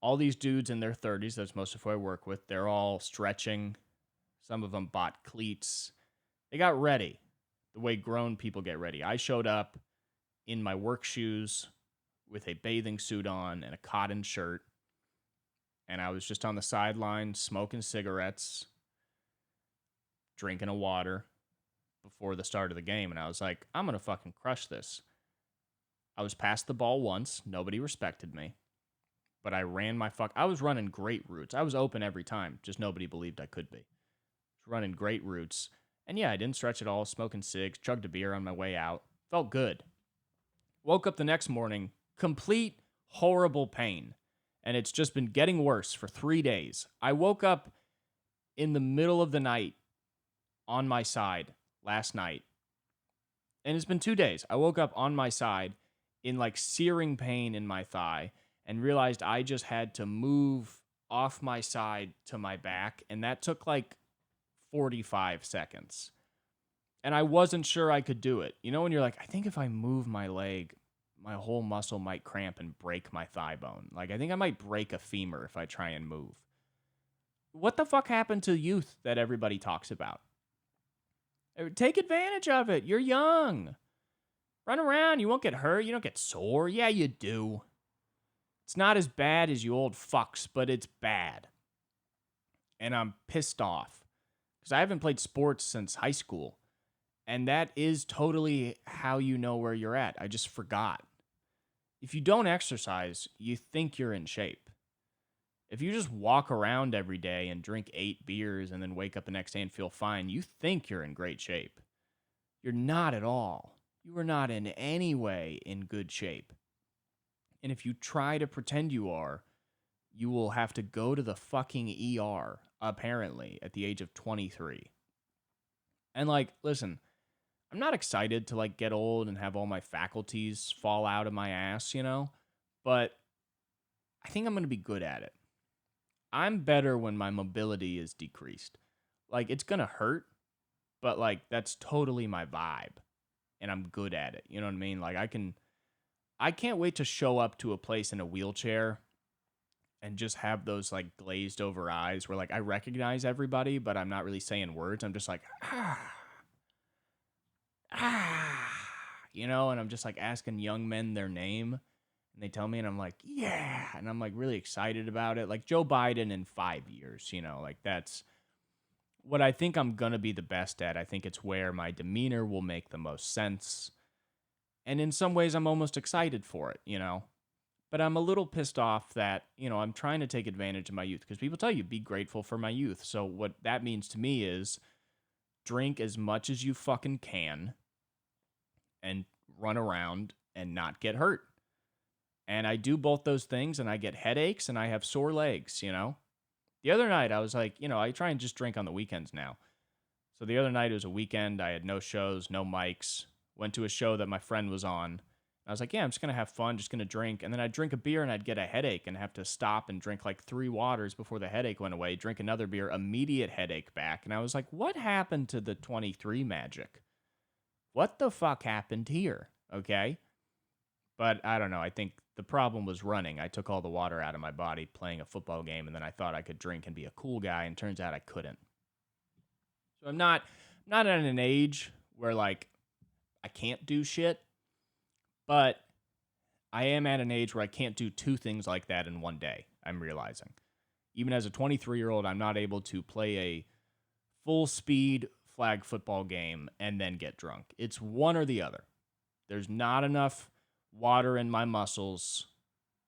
All these dudes in their 30s, that's most of who I work with, they're all stretching. Some of them bought cleats. They got ready the way grown people get ready. I showed up in my work shoes with a bathing suit on and a cotton shirt. And I was just on the sideline smoking cigarettes, drinking a water before the start of the game. And I was like, I'm going to fucking crush this. I was past the ball once. Nobody respected me. But I ran I was running great routes. I was open every time. Just nobody believed I could be. I was running great routes. And yeah, I didn't stretch at all. Smoking cigs. Chugged a beer on my way out. Felt good. Woke up the next morning. Complete horrible pain. And it's just been getting worse for 3 days. I woke up in the middle of the night on my side last night. And it's been 2 days. I woke up on my side in like searing pain in my thigh and realized I just had to move off my side to my back. And that took like 45 seconds. And I wasn't sure I could do it. You know, when you're like, I think if I move my leg, my whole muscle might cramp and break my thigh bone. Like, I think I might break a femur if I try and move. What the fuck happened to youth that everybody talks about? Take advantage of it. You're young. Run around. You won't get hurt. You don't get sore. Yeah, you do. It's not as bad as you old fucks, but it's bad. And I'm pissed off because I haven't played sports since high school. And that is totally how you know where you're at. I just forgot. If you don't exercise, you think you're in shape. If you just walk around every day and drink 8 beers and then wake up the next day and feel fine, you think you're in great shape. You're not at all. You are not in any way in good shape. And if you try to pretend you are, you will have to go to the fucking ER, apparently, at the age of 23. And like, listen, I'm not excited to like get old and have all my faculties fall out of my ass, you know? But I think I'm going to be good at it. I'm better when my mobility is decreased. Like, it's going to hurt, but like that's totally my vibe. And I'm good at it. You know what I mean? Like I can't wait to show up to a place in a wheelchair and just have those like glazed over eyes where like I recognize everybody, but I'm not really saying words. I'm just like, you know, and I'm just like asking young men their name and they tell me and I'm like, yeah. And I'm like really excited about it. Like Joe Biden in 5 years, you know, like that's what I think I'm going to be the best at. I think it's where my demeanor will make the most sense. And in some ways, I'm almost excited for it, you know. But I'm a little pissed off that, you know, I'm trying to take advantage of my youth. Because people tell you, be grateful for my youth. So what that means to me is drink as much as you fucking can and run around and not get hurt. And I do both those things and I get headaches and I have sore legs, you know. The other night, I was like, you know, I try and just drink on the weekends now. So the other night, it was a weekend. I had no shows, no mics. Went to a show that my friend was on. I was like, yeah, I'm just going to have fun, just going to drink. And then I'd drink a beer and I'd get a headache and have to stop and drink like 3 waters before the headache went away. Drink another beer, immediate headache back. And I was like, what happened to the 23 magic? What the fuck happened here? Okay. But I don't know. I think the problem was running. I took all the water out of my body playing a football game, and then I thought I could drink and be a cool guy, and turns out I couldn't. So I'm not at an age where like I can't do shit, but I am at an age where I can't do 2 things like that in one day. I'm realizing. Even as a 23-year-old, I'm not able to play a full speed flag football game and then get drunk. It's one or the other. There's not enough water in my muscles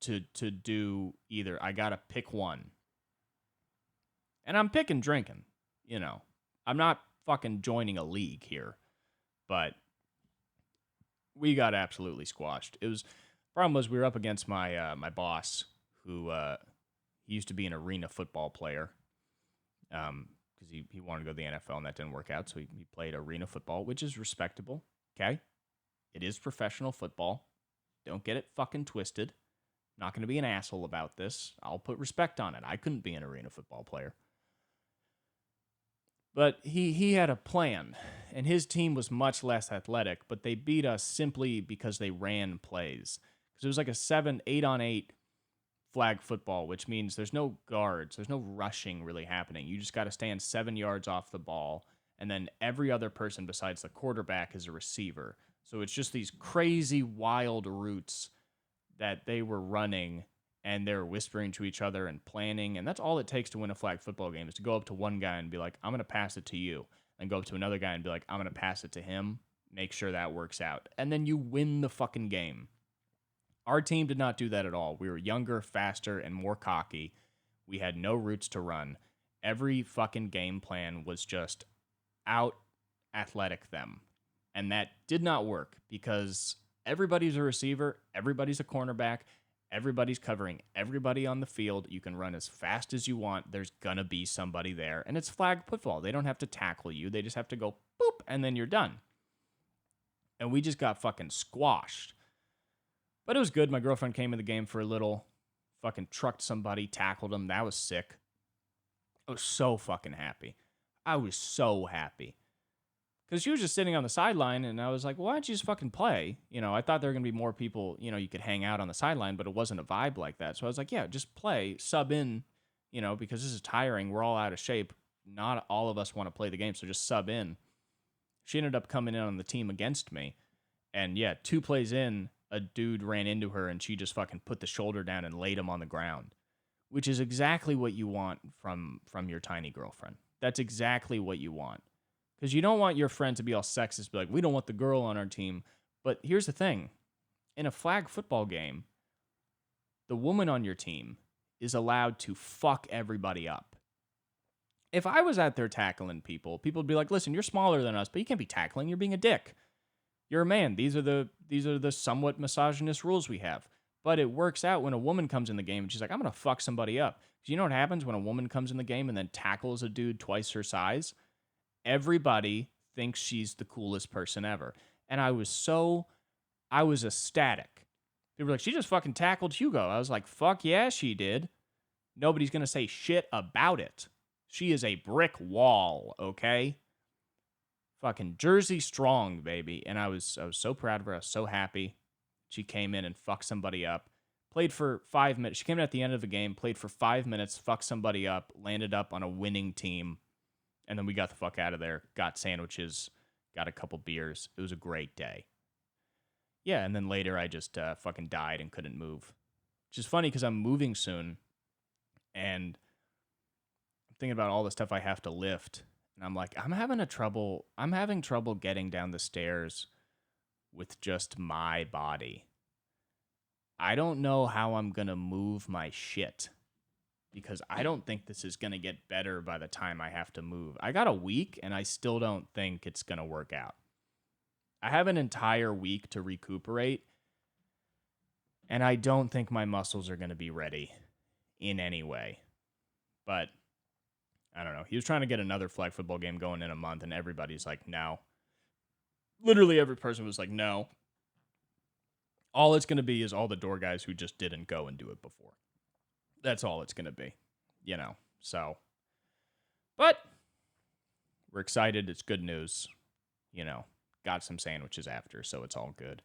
to do either. I gotta pick one. And I'm picking drinking, you know. I'm not fucking joining a league here, but we got absolutely squashed. Problem was we were up against my my boss, who he used to be an arena football player, because he wanted to go to the NFL and that didn't work out, so he played arena football, which is respectable. Okay, it is professional football. Don't get it fucking twisted. Not going to be an asshole about this. I'll put respect on it. I couldn't be an arena football player. But he had a plan, and his team was much less athletic, but they beat us simply because they ran plays. Because it was like a 8-on-8 flag football, which means there's no guards, there's no rushing really happening. You just got to stand 7 yards off the ball, and then every other person besides the quarterback is a receiver. So it's just these crazy, wild routes that they were running, and they're whispering to each other and planning, and that's all it takes to win a flag football game is to go up to one guy and be like, I'm going to pass it to you, and go up to another guy and be like, I'm going to pass it to him, make sure that works out, and then you win the fucking game. Our team did not do that at all. We were younger, faster, and more cocky. We had no routes to run. Every fucking game plan was just out athletic them, and that did not work because everybody's a receiver, everybody's a cornerback, everybody's covering everybody on the field. You can run as fast as you want. There's going to be somebody there. And it's flag football. They don't have to tackle you. They just have to go boop, and then you're done. And we just got fucking squashed. But it was good. My girlfriend came in the game for a little, fucking trucked somebody, tackled him. That was sick. I was so fucking happy. I was so happy. Because she was just sitting on the sideline, and I was like, why don't you just fucking play? I thought there were going to be more people, you could hang out on the sideline, but it wasn't a vibe like that. So I was like, yeah, just play, sub in, because this is tiring. We're all out of shape. Not all of us want to play the game, so just sub in. She ended up coming in on the team against me. And yeah, 2 plays in, a dude ran into her, and she just fucking put the shoulder down and laid him on the ground, which is exactly what you want from your tiny girlfriend. That's exactly what you want. Because you don't want your friend to be all sexist, be like, we don't want the girl on our team. But here's the thing. In a flag football game, the woman on your team is allowed to fuck everybody up. If I was out there tackling people, people would be like, listen, you're smaller than us, but you can't be tackling. You're being a dick. You're a man. These are the somewhat misogynist rules we have. But it works out when a woman comes in the game and she's like, I'm going to fuck somebody up. Because you know what happens when a woman comes in the game and then tackles a dude twice her size? Everybody thinks she's the coolest person ever. And I was ecstatic. People were like, she just fucking tackled Hugo. I was like, fuck yeah, she did. Nobody's going to say shit about it. She is a brick wall, okay? Fucking Jersey strong, baby. And I was so proud of her. I was so happy. She came in and fucked somebody up. Played for 5 minutes. She came in at the end of the game, played for 5 minutes, fucked somebody up, landed up on a winning team. And then we got the fuck out of there, got sandwiches, got a couple beers. It was a great day. Yeah, and then later I just fucking died and couldn't move. Which is funny because I'm moving soon. And I'm thinking about all the stuff I have to lift. And I'm like, I'm having trouble getting down the stairs with just my body. I don't know how I'm going to move my shit. Because I don't think this is going to get better by the time I have to move. I got a week, and I still don't think it's going to work out. I have an entire week to recuperate, and I don't think my muscles are going to be ready in any way. But, I don't know. He was trying to get another flag football game going in a month, and everybody's like, no. Literally every person was like, no. All it's going to be is all the door guys who just didn't go and do it before. That's all it's going to be, so. But we're excited. It's good news. Got some sandwiches after, so it's all good.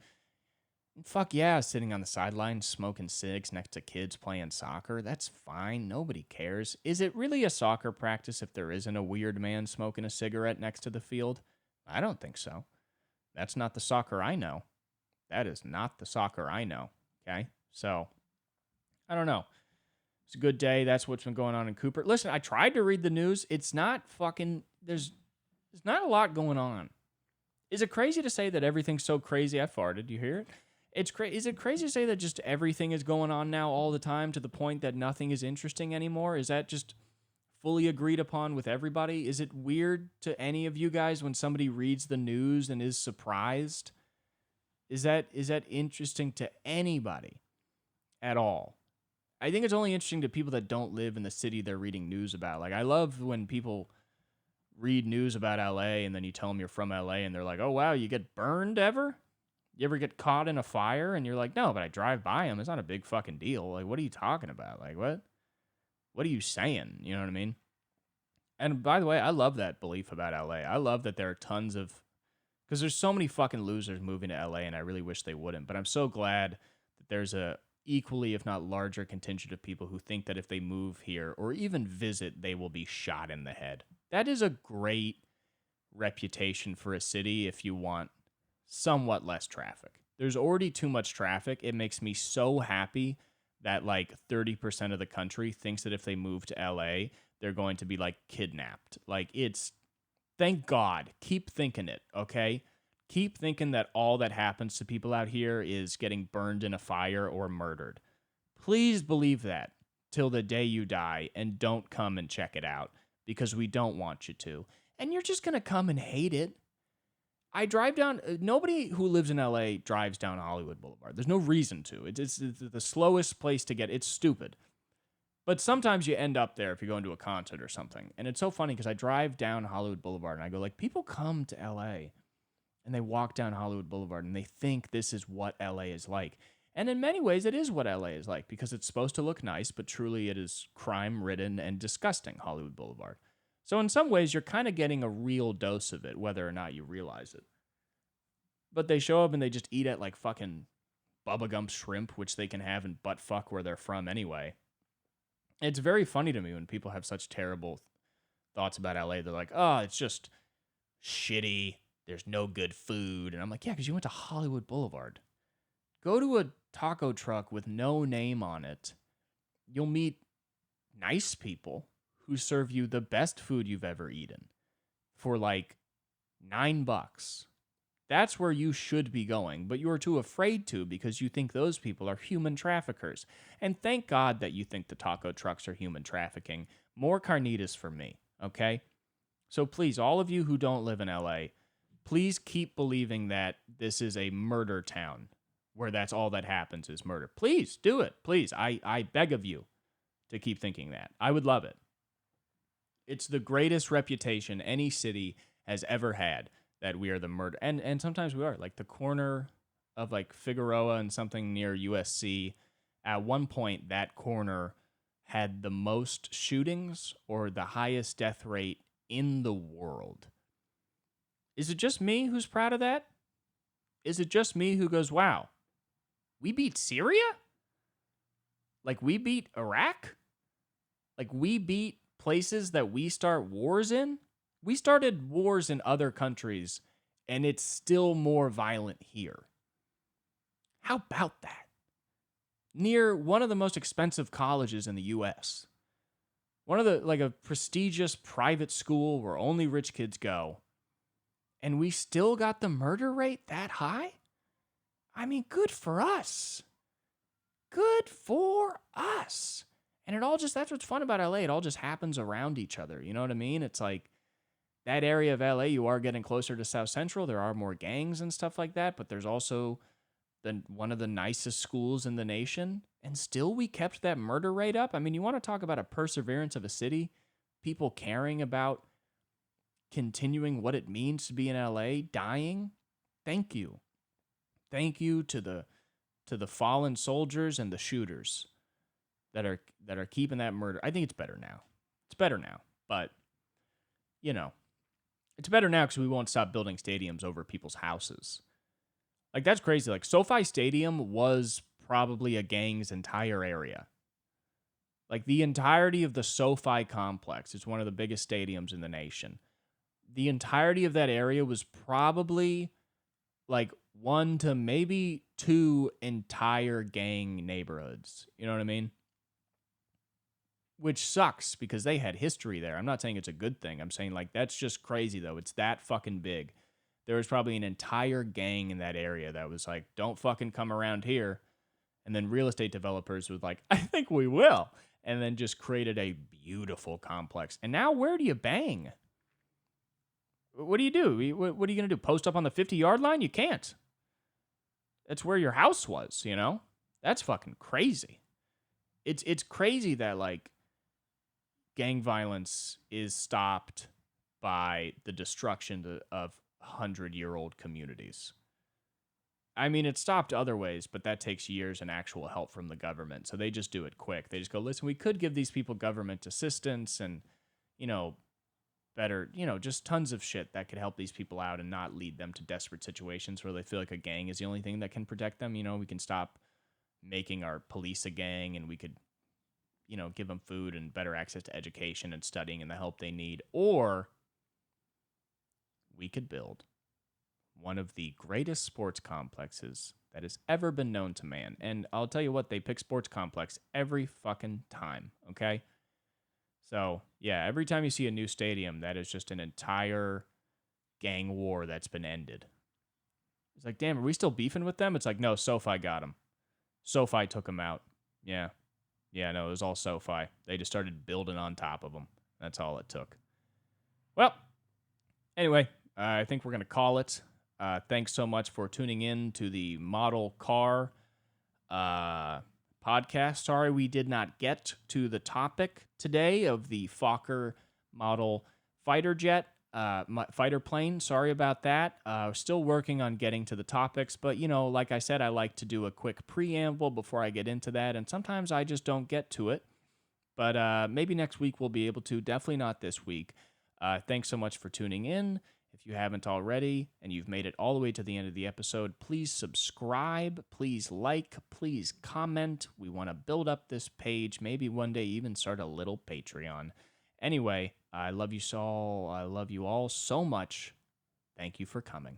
And fuck yeah, sitting on the sideline smoking cigs next to kids playing soccer. That's fine. Nobody cares. Is it really a soccer practice if there isn't a weird man smoking a cigarette next to the field? I don't think so. That's not the soccer I know. That is not the soccer I know, okay? So, I don't know. It's a good day. That's what's been going on in Cooper. Listen, I tried to read the news. It's not fucking... There's not a lot going on. Is it crazy to say that everything's so crazy? I farted. You hear it? Is it crazy to say that just everything is going on now all the time to the point that nothing is interesting anymore? Is that just fully agreed upon with everybody? Is it weird to any of you guys when somebody reads the news and is surprised? Is that interesting to anybody at all? I think it's only interesting to people that don't live in the city they're reading news about. Like, I love when people read news about LA and then you tell them you're from LA and they're like, oh, wow, you get burned ever? You ever get caught in a fire and you're like, no, but I drive by them. It's not a big fucking deal. Like, what are you talking about? Like, what? What are you saying? You know what I mean? And by the way, I love that belief about LA. I love that there are tons of, because there's so many fucking losers moving to LA, and I really wish they wouldn't. But I'm so glad that there's a equally, if not larger, contingent of people who think that if they move here or even visit, they will be shot in the head. That is a great reputation for a city if you want somewhat less traffic. There's already too much traffic. It makes me so happy that like 30% of the country thinks that if they move to LA, they're going to be like kidnapped. Like it's, thank God. Keep thinking it, okay? Keep thinking that all that happens to people out here is getting burned in a fire or murdered. Please believe that till the day you die and don't come and check it out because we don't want you to. And you're just going to come and hate it. I drive down, nobody who lives in LA drives down Hollywood Boulevard. There's no reason to. It's the slowest place to get. It's stupid. But sometimes you end up there if you're going to a concert or something. And it's so funny because I drive down Hollywood Boulevard and I go like, people come to LA and they walk down Hollywood Boulevard and they think this is what LA is like. And in many ways, it is what LA is like because it's supposed to look nice, but truly it is crime-ridden and disgusting, Hollywood Boulevard. So in some ways, you're kind of getting a real dose of it, whether or not you realize it. But they show up and they just eat at like fucking Bubba Gump shrimp, which they can have in butt fuck where they're from anyway. It's very funny to me when people have such terrible thoughts about LA. They're like, oh, it's just shitty. There's no good food. And I'm like, yeah, because you went to Hollywood Boulevard. Go to a taco truck with no name on it. You'll meet nice people who serve you the best food you've ever eaten for like $9. That's where you should be going, but you're too afraid to because you think those people are human traffickers. And thank God that you think the taco trucks are human trafficking. More carnitas for me, okay? So please, all of you who don't live in LA, please keep believing that this is a murder town where that's all that happens is murder. Please do it. Please, I beg of you to keep thinking that. I would love it. It's the greatest reputation any city has ever had that we are the murder. And sometimes we are. Like the corner of like Figueroa and something near USC, at one point that corner had the most shootings or the highest death rate in the world. Is it just me who's proud of that? Is it just me who goes, wow, we beat Syria? Like we beat Iraq? Like we beat places that we start wars in? We started wars in other countries, and it's still more violent here. How about that? Near one of the most expensive colleges in the U.S. One of the, like a prestigious private school where only rich kids go. And we still got the murder rate that high? I mean, good for us. Good for us. And it all just, that's what's fun about LA. It all just happens around each other. You know what I mean? It's like, that area of LA, you are getting closer to South Central. There are more gangs and stuff like that, but there's also one of the nicest schools in the nation. And still we kept that murder rate up. I mean, you want to talk about a perseverance of a city? People caring about continuing what it means to be in LA, dying? Thank you. Thank you to the fallen soldiers and the shooters that are keeping that murder. I think it's better now. It's better now. But, you know, it's better now because we won't stop building stadiums over people's houses. Like, that's crazy. Like, SoFi Stadium was probably a gang's entire area. Like, the entirety of the SoFi complex is one of the biggest stadiums in the nation. The entirety of that area was probably, like, 1 to maybe 2 entire gang neighborhoods. You know what I mean? Which sucks because they had history there. I'm not saying it's a good thing. I'm saying, like, that's just crazy, though. It's that fucking big. There was probably an entire gang in that area that was like, don't fucking come around here. And then real estate developers was like, I think we will. And then just created a beautiful complex. And now where do you bang? What do you do? What are you going to do? Post up on the 50-yard line? You can't. That's where your house was, you know? That's fucking crazy. It's crazy that, like, gang violence is stopped by the destruction of 100-year-old communities. I mean, it stopped other ways, but that takes years and actual help from the government. So they just do it quick. They just go, listen, we could give these people government assistance and, you know, better, just tons of shit that could help these people out and not lead them to desperate situations where they feel like a gang is the only thing that can protect them. We can stop making our police a gang, and we could, give them food and better access to education and studying and the help they need. Or we could build one of the greatest sports complexes that has ever been known to man. And I'll tell you what, they pick sports complex every fucking time, okay? So, yeah, every time you see a new stadium, that is just an entire gang war that's been ended. It's like, damn, are we still beefing with them? It's like, no, SoFi got them. SoFi took them out. Yeah. Yeah, no, it was all SoFi. They just started building on top of them. That's all it took. Well, anyway, I think we're going to call it. Thanks so much for tuning in to the Model Car podcast. Sorry we did not get to the topic today of the Fokker model fighter jet, fighter plane. Sorry about that. Still working on getting to the topics, but like I said, I like to do a quick preamble before I get into that, and sometimes I just don't get to it. But maybe next week we'll be able to. Definitely not this week. Thanks so much for tuning in. If you haven't already and you've made it all the way to the end of the episode, please subscribe, please like, please comment. We want to build up this page, maybe one day even start a little Patreon. Anyway, I love you all so much. Thank you for coming.